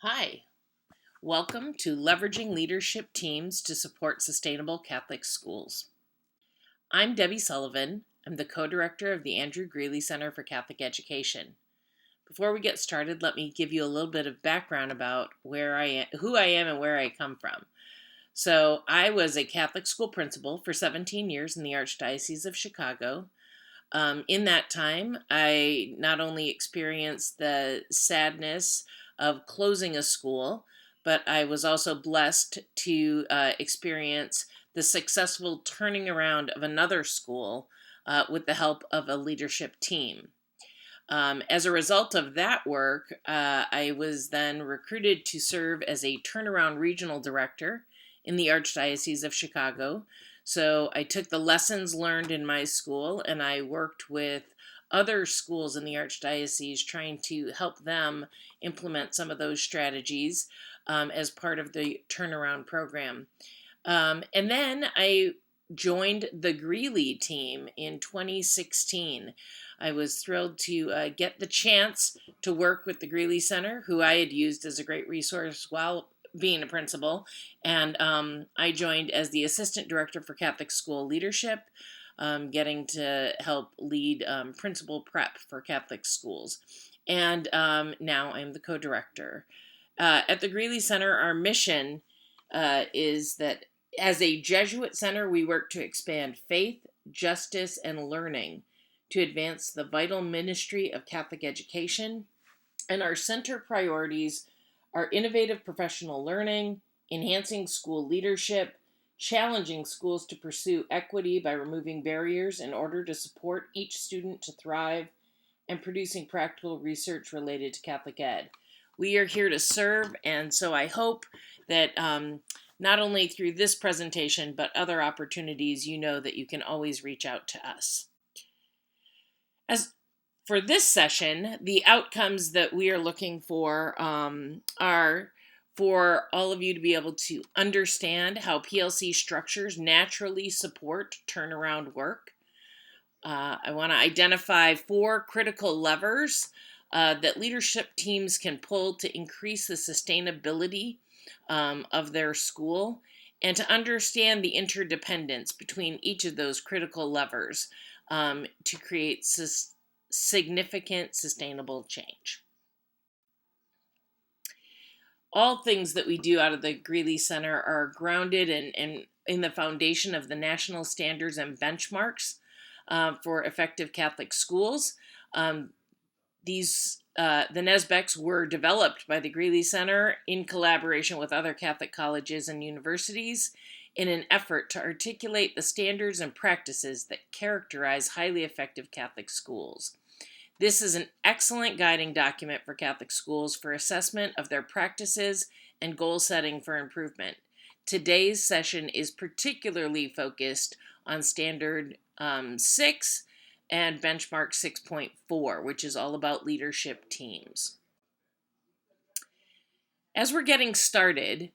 Hi, welcome to Leveraging Leadership Teams to Support Sustainable Catholic Schools. I'm Debbie Sullivan. I'm the co-director of the Andrew Greeley Center for Catholic Education. Before we get started, let me give you a little bit of background about who I am and where I come from. So I was a Catholic school principal for 17 years in the Archdiocese of Chicago. In that time, I not only experienced the sadness of closing a school, but I was also blessed to experience the successful turning around of another school with the help of a leadership team. As a result of that work, I was then recruited to serve as a turnaround regional director in the Archdiocese of Chicago. So I took the lessons learned in my school and I worked with other schools in the Archdiocese trying to help them implement some of those strategies as part of the turnaround program. And then I joined the Greeley team in 2016. I was thrilled to get the chance to work with the Greeley Center, who I had used as a great resource while being a principal. And I joined as the Assistant Director for Catholic School Leadership, getting to help lead principal prep for Catholic schools. And now I'm the co-director. At the Greeley Center, our mission is that as a Jesuit center, we work to expand faith, justice, and learning to advance the vital ministry of Catholic education. And our center priorities are innovative professional learning, enhancing school leadership, challenging schools to pursue equity by removing barriers in order to support each student to thrive, and producing practical research related to Catholic ed. We are here to serve, and so I hope that not only through this presentation, but other opportunities, you know that you can always reach out to us. As for this session, the outcomes that we are looking for are for all of you to be able to understand how PLC structures naturally support turnaround work. I want to identify 4 critical levers that leadership teams can pull to increase the sustainability of their school, and to understand the interdependence between each of those critical levers to create significant sustainable change. All things that we do out of the Greeley Center are grounded in the foundation of the national standards and benchmarks for effective Catholic schools. The NESBECs were developed by the Greeley Center in collaboration with other Catholic colleges and universities in an effort to articulate the standards and practices that characterize highly effective Catholic schools. This is an excellent guiding document for Catholic schools for assessment of their practices and goal setting for improvement. Today's session is particularly focused on Standard 6 and Benchmark 6.4, which is all about leadership teams. As we're getting started,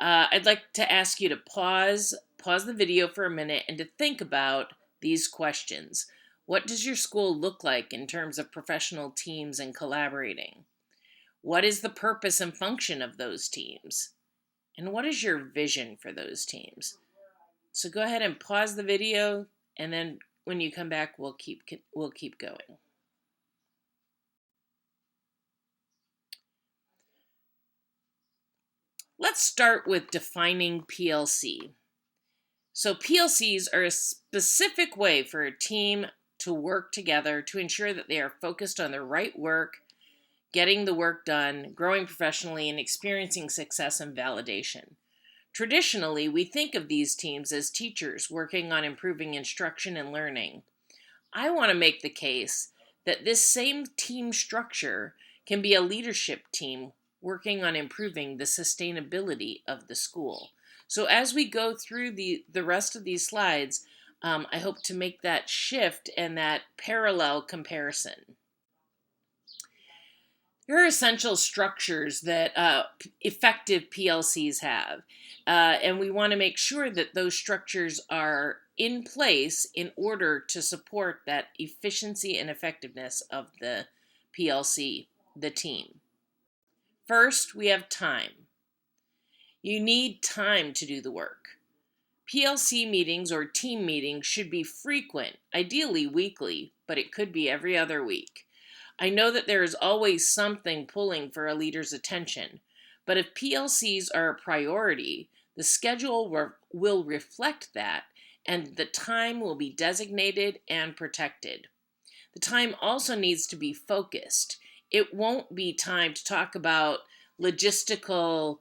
I'd like to ask you to pause the video for a minute and to think about these questions. What does your school look like in terms of professional teams and collaborating? What is the purpose and function of those teams? And what is your vision for those teams? So go ahead and pause the video, and then when you come back, we'll keep going. Let's start with defining PLC. So PLCs are a specific way for a team to work together to ensure that they are focused on the right work, getting the work done, growing professionally, and experiencing success and validation. Traditionally, we think of these teams as teachers working on improving instruction and learning. I want to make the case that this same team structure can be a leadership team working on improving the sustainability of the school. So as we go through the rest of these slides, I hope to make that shift and that parallel comparison. There are essential structures that effective PLCs have, and we want to make sure that those structures are in place in order to support that efficiency and effectiveness of the PLC, the team. First, we have time. You need time to do the work. PLC meetings or team meetings should be frequent, ideally weekly, but it could be every other week. I know that there is always something pulling for a leader's attention, but if PLCs are a priority, the schedule will reflect that, and the time will be designated and protected. The time also needs to be focused. It won't be time to talk about logistical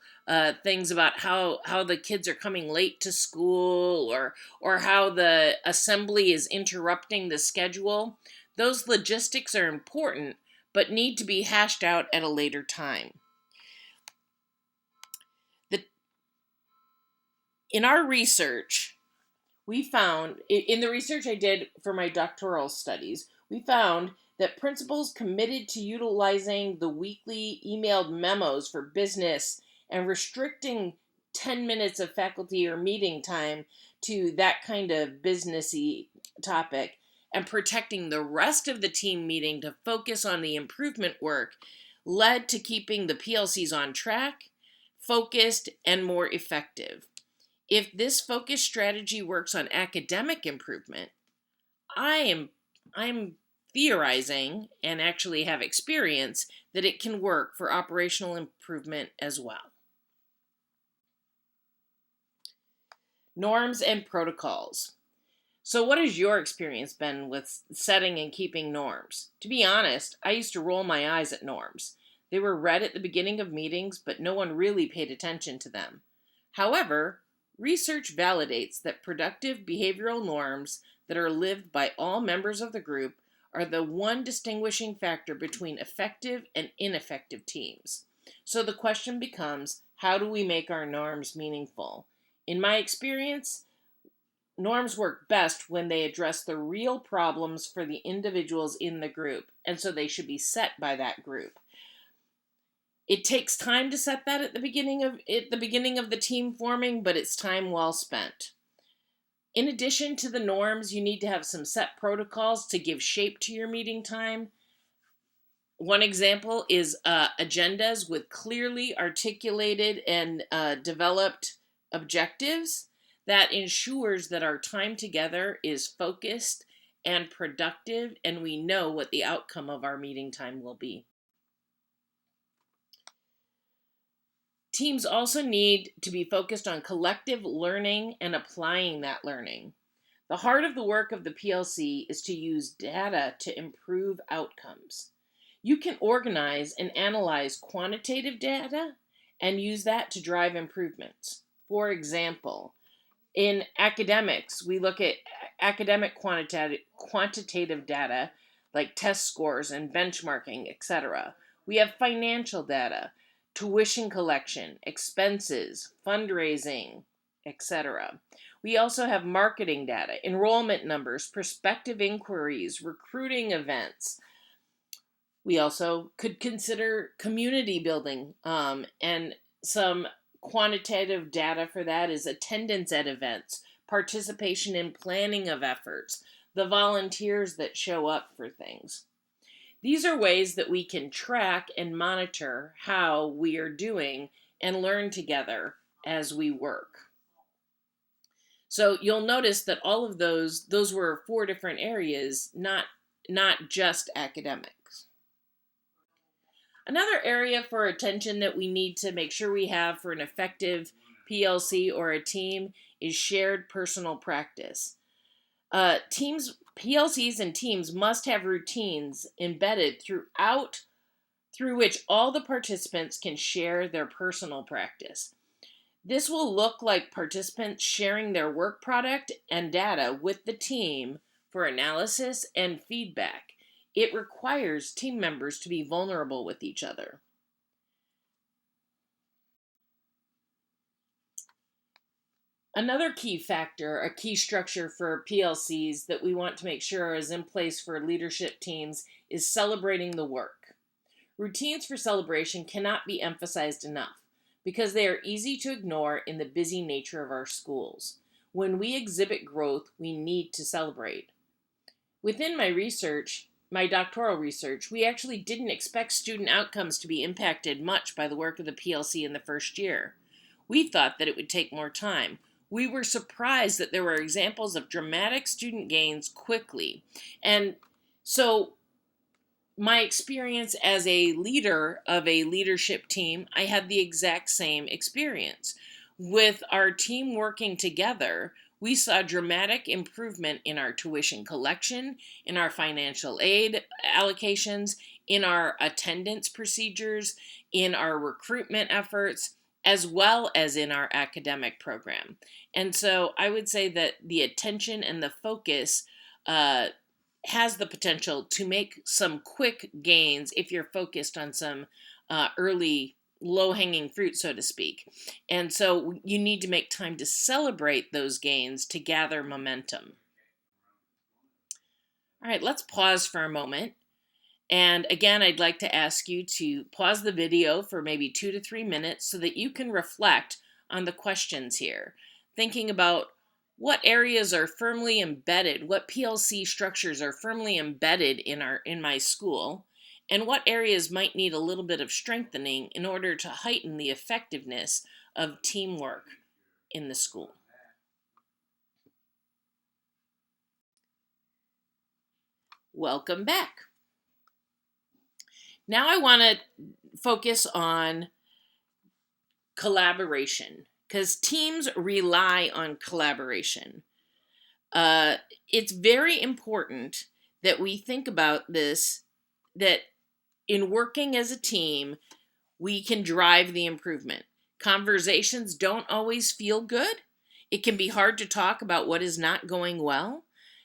things about how the kids are coming late to school, or how the assembly is interrupting the schedule. Those logistics are important, but need to be hashed out at a later time. In our research, we found, in the research I did for my doctoral studies, we found that principals committed to utilizing the weekly emailed memos for business and restricting 10 minutes of faculty or meeting time to that kind of businessy topic and protecting the rest of the team meeting to focus on the improvement work led to keeping the PLCs on track, focused, and more effective. If this focused strategy works on academic improvement, I'm theorizing and actually have experience that it can work for operational improvement as well. Norms and protocols. So what has your experience been with setting and keeping norms? To be honest, I used to roll my eyes at norms. They were read at the beginning of meetings, but no one really paid attention to them. However, research validates that productive behavioral norms that are lived by all members of the group are the one distinguishing factor between effective and ineffective teams. So the question becomes, how do we make our norms meaningful? In my experience, norms work best when they address the real problems for the individuals in the group, and so they should be set by that group. It takes time to set that at the beginning of the team forming, but it's time well spent. In addition to the norms, you need to have some set protocols to give shape to your meeting time. One example is agendas with clearly articulated and developed objectives that ensures that our time together is focused and productive, and we know what the outcome of our meeting time will be. Teams also need to be focused on collective learning and applying that learning. The heart of the work of the PLC is to use data to improve outcomes. You can organize and analyze quantitative data and use that to drive improvements. For example, in academics, we look at academic quantitative data like test scores and benchmarking, etc. We have financial data, tuition collection, expenses, fundraising, etc. We also have marketing data, enrollment numbers, prospective inquiries, recruiting events. We also could consider community building, and some quantitative data for that is attendance at events, participation in planning of efforts, the volunteers that show up for things. These are ways that we can track and monitor how we are doing and learn together as we work. So you'll notice that all of those were 4 different areas, not just academics. Another area for attention that we need to make sure we have for an effective PLC or a team is shared personal practice. PLCs and teams must have routines embedded through which all the participants can share their personal practice. This will look like participants sharing their work product and data with the team for analysis and feedback. It requires team members to be vulnerable with each other. Another key factor, a key structure for PLCs that we want to make sure is in place for leadership teams is celebrating the work. Routines for celebration cannot be emphasized enough because they are easy to ignore in the busy nature of our schools. When we exhibit growth, we need to celebrate. Within my research, my doctoral research, we actually didn't expect student outcomes to be impacted much by the work of the PLC in the first year. We thought that it would take more time. We were surprised that there were examples of dramatic student gains quickly. And so my experience as a leader of a leadership team, I had the exact same experience. With our team working together, we saw dramatic improvement in our tuition collection, in our financial aid allocations, in our attendance procedures, in our recruitment efforts, as well as in our academic program. And so I would say that the attention and the focus uh, has the potential to make some quick gains if you're focused on some early low hanging fruit, so to speak. And so you need to make time to celebrate those gains to gather momentum. All right, let's pause for a moment. And again, I'd like to ask you to pause the video for maybe 2 to 3 minutes so that you can reflect on the questions here, thinking about what areas are firmly embedded, what PLC structures are firmly embedded in my school, and what areas might need a little bit of strengthening in order to heighten the effectiveness of teamwork in the school. Welcome back. Now I want to focus on collaboration because teams rely on collaboration. It's very important that we think about this, that in working as a team, we can drive the improvement. Conversations don't always feel good. It can be hard to talk about what is not going well,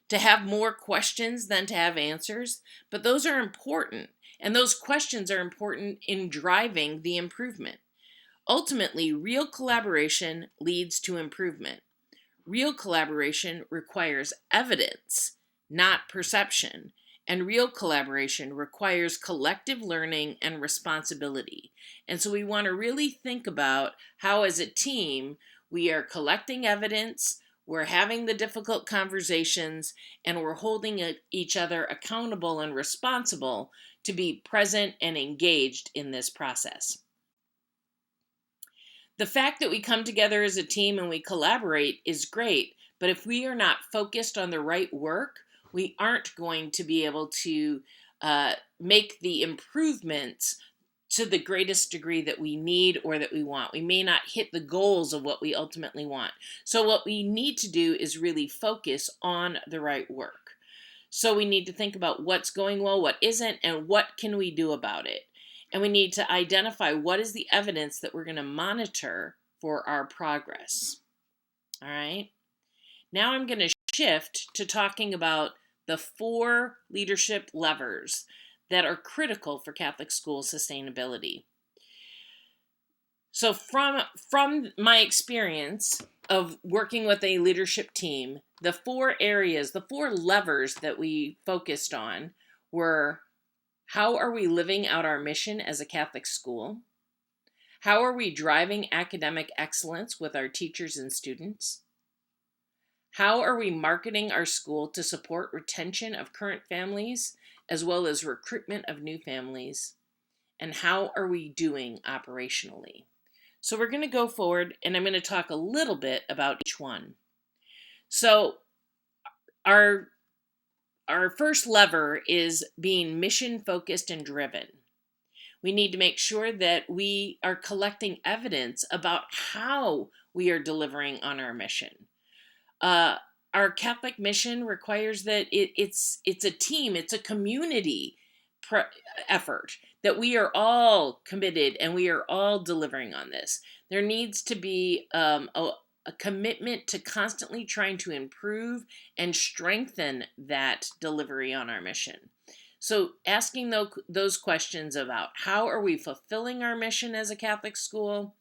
to have more questions than to have answers, but those are important. And those questions are important in driving the improvement. Ultimately, real collaboration leads to improvement. Real collaboration requires evidence, not perception. And real collaboration requires collective learning and responsibility. And so we want to really think about how, as a team, we are collecting evidence, we're having the difficult conversations, and we're holding each other accountable and responsible to be present and engaged in this process. The fact that we come together as a team and we collaborate is great, but if we are not focused on the right work, we aren't going to be able to make the improvements to the greatest degree that we need or that we want. We may not hit the goals of what we ultimately want. So what we need to do is really focus on the right work. So we need to think about what's going well, what isn't, and what can we do about it. And we need to identify what is the evidence that we're going to monitor for our progress. All right. Now I'm going to shift to talking about the 4 leadership levers that are critical for Catholic school sustainability. So from my experience of working with a leadership team, the 4 areas, the 4 levers that we focused on were: how are we living out our mission as a Catholic school? How are we driving academic excellence with our teachers and students? How are we marketing our school to support retention of current families as well as recruitment of new families? And how are we doing operationally? So we're going to go forward and I'm going to talk a little bit about each one. So our first lever is being mission focused and driven. We need to make sure that we are collecting evidence about how we are delivering on our mission. Our Catholic mission requires that it's a team, it's a community effort, that we are all committed and we are all delivering on this. There needs to be a commitment to constantly trying to improve and strengthen that delivery on our mission. So asking those questions about how are we fulfilling our mission as a Catholic school,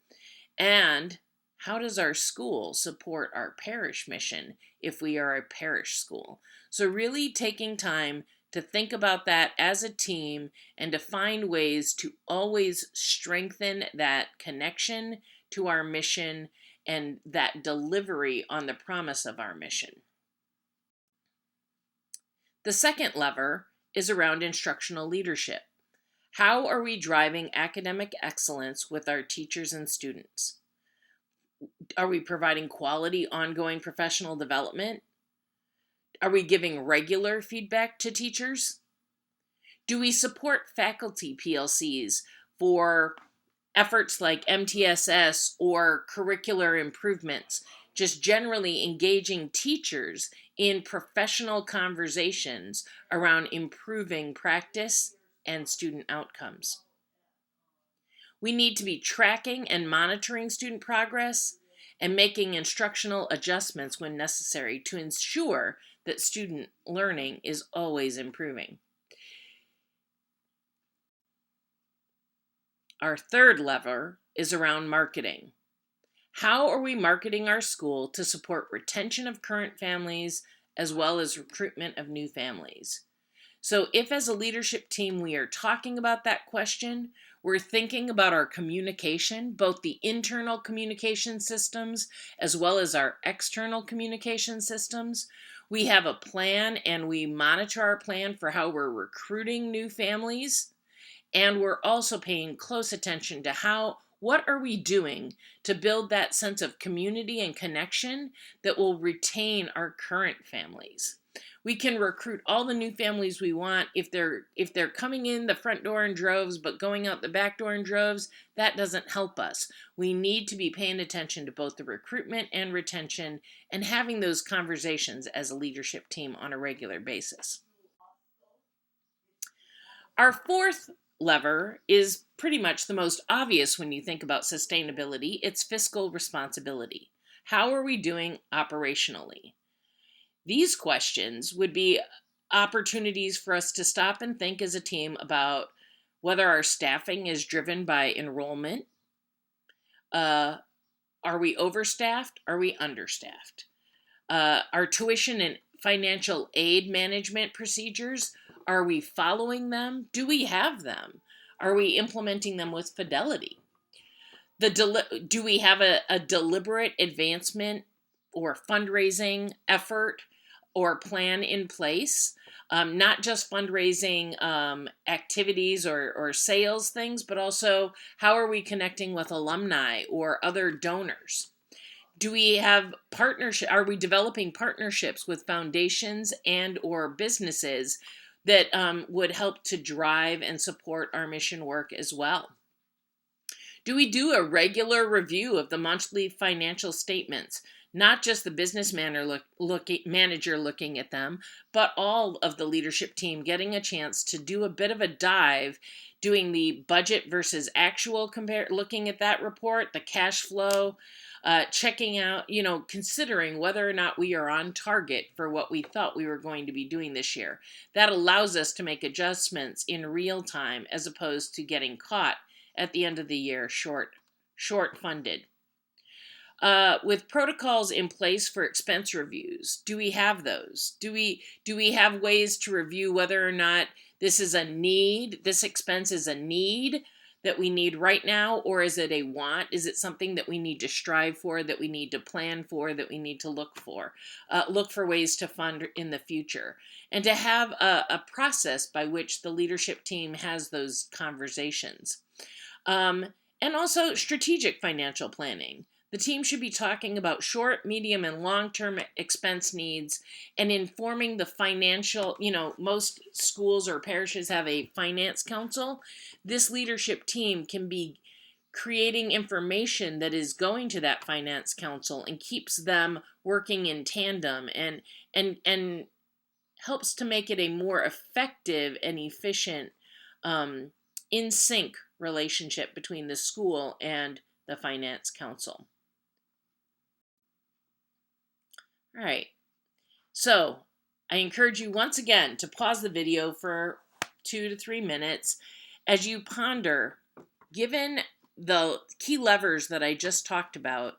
and how does our school support our parish mission if we are a parish school? So really taking time to think about that as a team and to find ways to always strengthen that connection to our mission and that delivery on the promise of our mission. The second lever is around instructional leadership. How are we driving academic excellence with our teachers and students? Are we providing quality, ongoing professional development? Are we giving regular feedback to teachers? Do we support faculty PLCs for efforts like MTSS or curricular improvements, just generally engaging teachers in professional conversations around improving practice and student outcomes? We need to be tracking and monitoring student progress and making instructional adjustments when necessary to ensure that student learning is always improving. Our third lever is around marketing. How are we marketing our school to support retention of current families as well as recruitment of new families? So, if as a leadership team we are talking about that question, we're thinking about our communication, both the internal communication systems as well as our external communication systems. We have a plan and we monitor our plan for how we're recruiting new families. And we're also paying close attention to what are we doing to build that sense of community and connection that will retain our current families. We can recruit all the new families we want if they're coming in the front door in droves but going out the back door in droves. That doesn't help us. We need to be paying attention to both the recruitment and retention and having those conversations as a leadership team on a regular basis. Our fourth lever is pretty much the most obvious when you think about sustainability. It's fiscal responsibility. How are we doing operationally? These questions would be opportunities for us to stop and think as a team about whether our staffing is driven by enrollment. Are we overstaffed? Are we understaffed? Our tuition and financial aid management procedures, are we following them? Do we have them? Are we implementing them with fidelity? Do we have a deliberate advancement or fundraising effort or plan in place? Not just fundraising activities or sales things, but also how are we connecting with alumni or other donors? Do we have partnership? Are we developing partnerships with foundations and or businesses that would help to drive and support our mission work as well? Do we do a regular review of the monthly financial statements? Not just the business manager looking at them, but all of the leadership team getting a chance to do a bit of a dive, doing the budget versus actual looking at that report, the cash flow, checking out, considering whether or not we are on target for what we thought we were going to be doing this year. That allows us to make adjustments in real time as opposed to getting caught at the end of the year short funded. With protocols in place for expense reviews, do we have those? Do we have ways to review whether or not this expense is a need that we need right now, or is it a want? Is it something that we need to strive for, that we need to plan for, that we need to look for ways to fund in the future, and to have a process by which the leadership team has those conversations. And also strategic financial planning. The team should be talking about short, medium, and long-term expense needs and informing the financial, most schools or parishes have a finance council. This leadership team can be creating information that is going to that finance council and keeps them working in tandem and helps to make it a more effective and efficient in sync relationship between the school and the finance council. All right, so I encourage you once again to pause the video for 2 to 3 minutes as you ponder, given the key levers that I just talked about,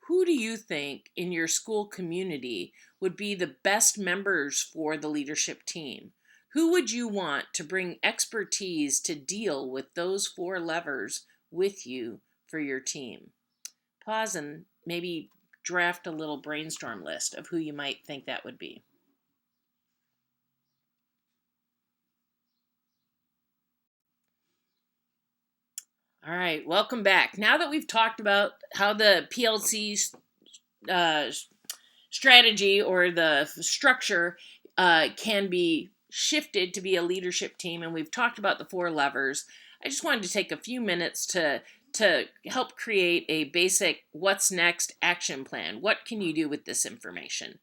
who do you think in your school community would be the best members for the leadership team? Who would you want to bring expertise to deal with those 4 levers with you for your team? Pause and maybe draft a little brainstorm list of who you might think that would be. All right, welcome back. Now that we've talked about how the PLC uh, strategy or the structure can be shifted to be a leadership team, and we've talked about the four levers, I just wanted to take a few minutes to help create a basic what's next action plan. What can you do with this information?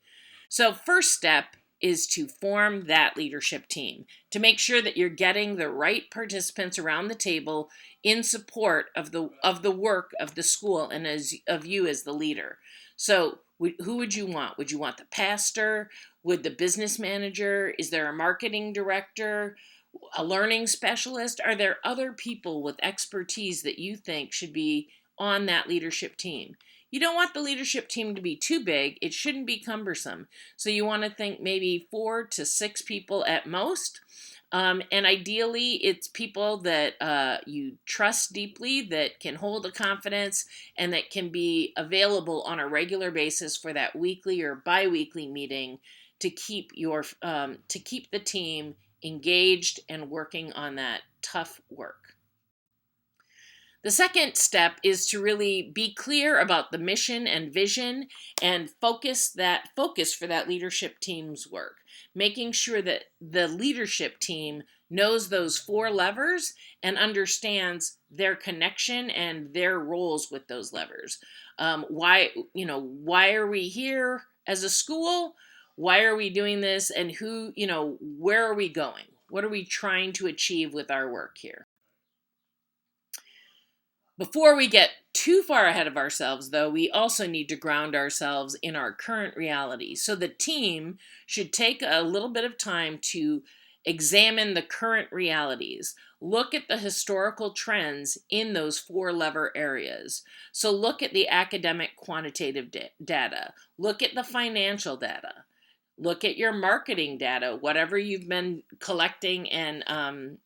So, first step is to form that leadership team to make sure that you're getting the right participants around the table in support of the work of the school and as of you as the leader. So, who would you want? Would you want the pastor? Would the business manager? Is there a marketing director? A learning specialist? Are there other people with expertise that you think should be on that leadership team? You don't want the leadership team to be too big. It shouldn't be cumbersome. So you want to think maybe 4 to 6 people at most. And ideally, it's people that you trust deeply, that can hold a confidence, and that can be available on a regular basis for that weekly or biweekly meeting to keep to keep the team engaged and working on that tough work. The second step is to really be clear about the mission and vision and focus for that leadership team's work, making sure that the leadership team knows those four levers and understands their connection and their roles with those levers. Why are we here as a school? Why are we doing this? And where are we going? What are we trying to achieve with our work here? Before we get too far ahead of ourselves, though, we also need to ground ourselves in our current reality. So the team should take a little bit of time to examine the current realities. Look at the historical trends in those four lever areas. So look at the academic quantitative data. Look at the financial data. Look at your marketing data, whatever you've been collecting and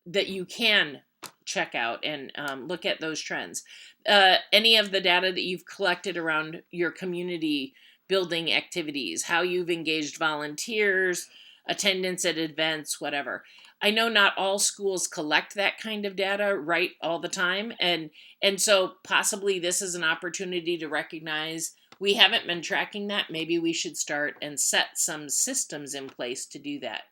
that you can check out and look at those trends. Any of the data that you've collected around your community building activities, how you've engaged volunteers, attendance at events, whatever. I know not all schools collect that kind of data right all the time, and so possibly this is an opportunity to recognize we haven't been tracking that. Maybe we should start and set some systems in place to do that.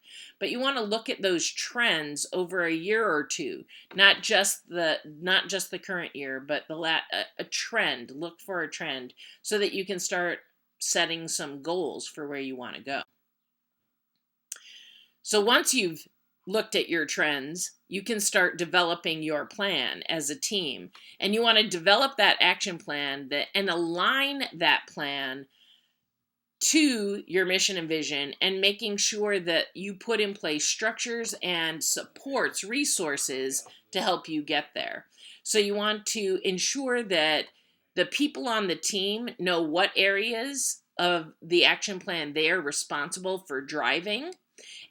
But you want to look at those trends over a year or two, not just the current year, but a trend. Look for a trend so that you can start setting some goals for where you want to go. So once you've looked at your trends, you can start developing your plan as a team. And you want to develop that action plan and align that plan to your mission and vision, and making sure that you put in place structures and supports, resources to help you get there. So you want to ensure that the people on the team know what areas of the action plan they are responsible for driving,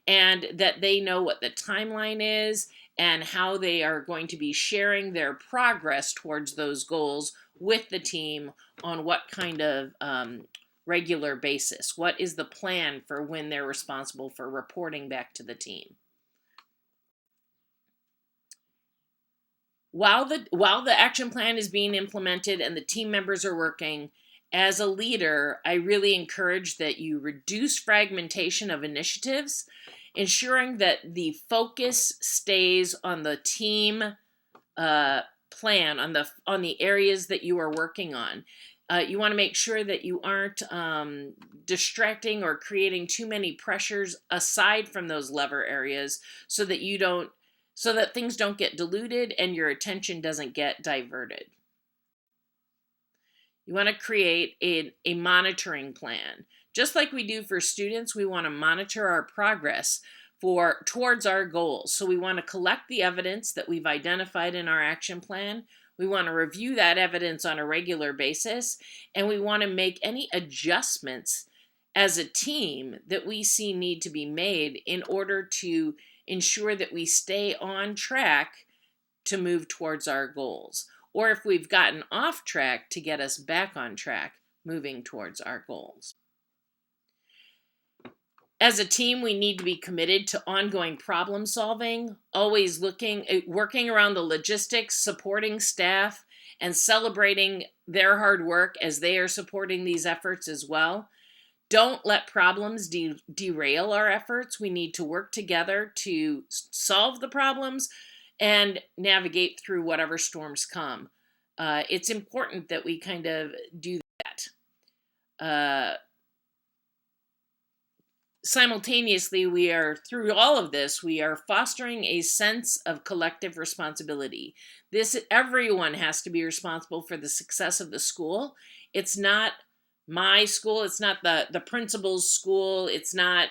and that they know what the timeline is and how they are going to be sharing their progress towards those goals with the team on what kind of regular basis. What is the plan for when they're responsible for reporting back to the team? While the action plan is being implemented and the team members are working, as a leader, I really encourage that you reduce fragmentation of initiatives, ensuring that the focus stays on the team plan, on the areas that you are working on. You want to make sure that you aren't distracting or creating too many pressures aside from those lever areas, so that things don't get diluted and your attention doesn't get diverted. You want to create a monitoring plan. Just like we do for students, we want to monitor our progress towards our goals. So we want to collect the evidence that we've identified in our action plan. We want to review that evidence on a regular basis, and we want to make any adjustments as a team that we see need to be made in order to ensure that we stay on track to move towards our goals, or if we've gotten off track, to get us back on track moving towards our goals. As a team, we need to be committed to ongoing problem solving, always working around the logistics, supporting staff, and celebrating their hard work as they are supporting these efforts as well. Don't let problems derail our efforts. We need to work together to solve the problems and navigate through whatever storms come. It's important that we kind of do that. Simultaneously, we are, through all of this, we are fostering a sense of collective responsibility. Everyone has to be responsible for the success of the school. It's not my school, it's not the principal's school, it's not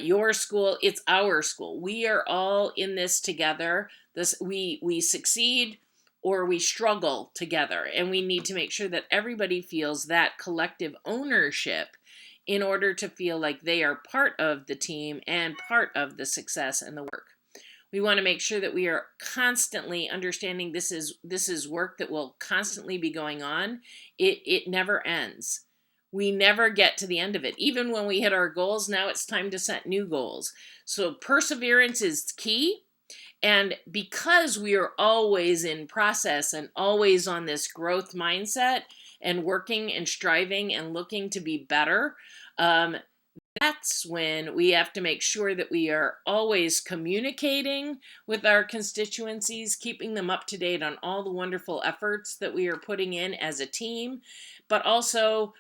your school, it's our school. We are all in this together. We succeed or we struggle together, and we need to make sure that everybody feels that collective ownership in order to feel like they are part of the team and part of the success and the work. We want to make sure that we are constantly understanding this is work that will constantly be going on. It never ends. We never get to the end of it. Even when we hit our goals, now it's time to set new goals. So perseverance is key. And because we are always in process and always on this growth mindset and working and striving and looking to be better, that's when we have to make sure that we are always communicating with our constituencies, keeping them up to date on all the wonderful efforts that we are putting in as a team, but also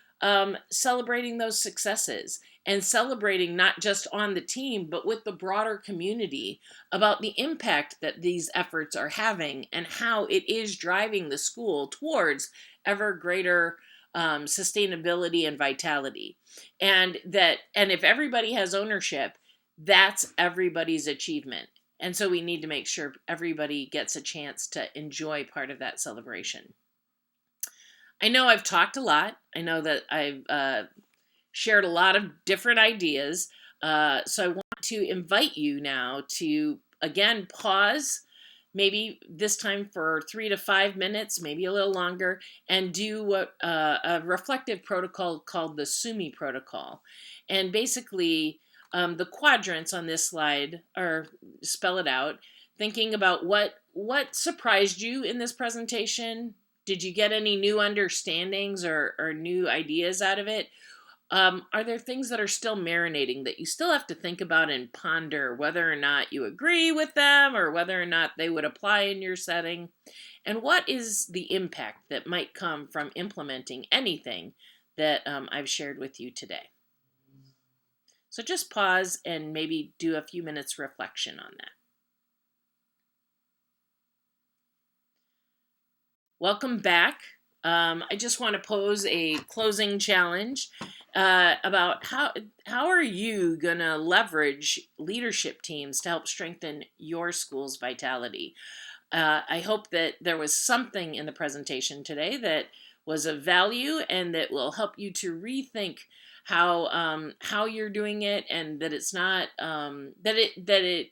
celebrating those successes and celebrating not just on the team, but with the broader community about the impact that these efforts are having and how it is driving the school towards ever greater sustainability and vitality. And if everybody has ownership, that's everybody's achievement. And so we need to make sure everybody gets a chance to enjoy part of that celebration. I know I've talked a lot. I know that I've shared a lot of different ideas. So I want to invite you now to, again, pause, maybe this time for 3 to 5 minutes, maybe a little longer, and do what a reflective protocol called the SUMI protocol. And basically, the quadrants on this slide are spell it out, thinking about what surprised you in this presentation. Did you get any new understandings or new ideas out of it? Are there things that are still marinating that you still have to think about and ponder whether or not you agree with them or whether or not they would apply in your setting? And what is the impact that might come from implementing anything that I've shared with you today? So just pause and maybe do a few minutes reflection on that. Welcome back. I just want to pose a closing challenge about how are you going to leverage leadership teams to help strengthen your school's vitality. I hope that there was something in the presentation today that was of value and that will help you to rethink how you're doing it, and that it's not that it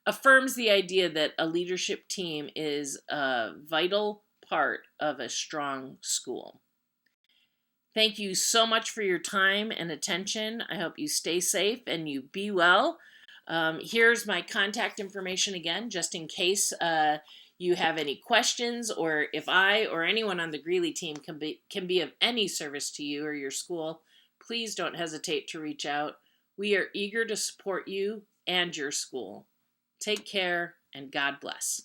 affirms the idea that a leadership team is a vital part of a strong school. Thank you so much for your time and attention. I hope you stay safe and you be well. Here's my contact information again, just in case you have any questions, or if I or anyone on the Greeley team can be of any service to you or your school. Please don't hesitate to reach out. We are eager to support you and your school. Take care, and God bless.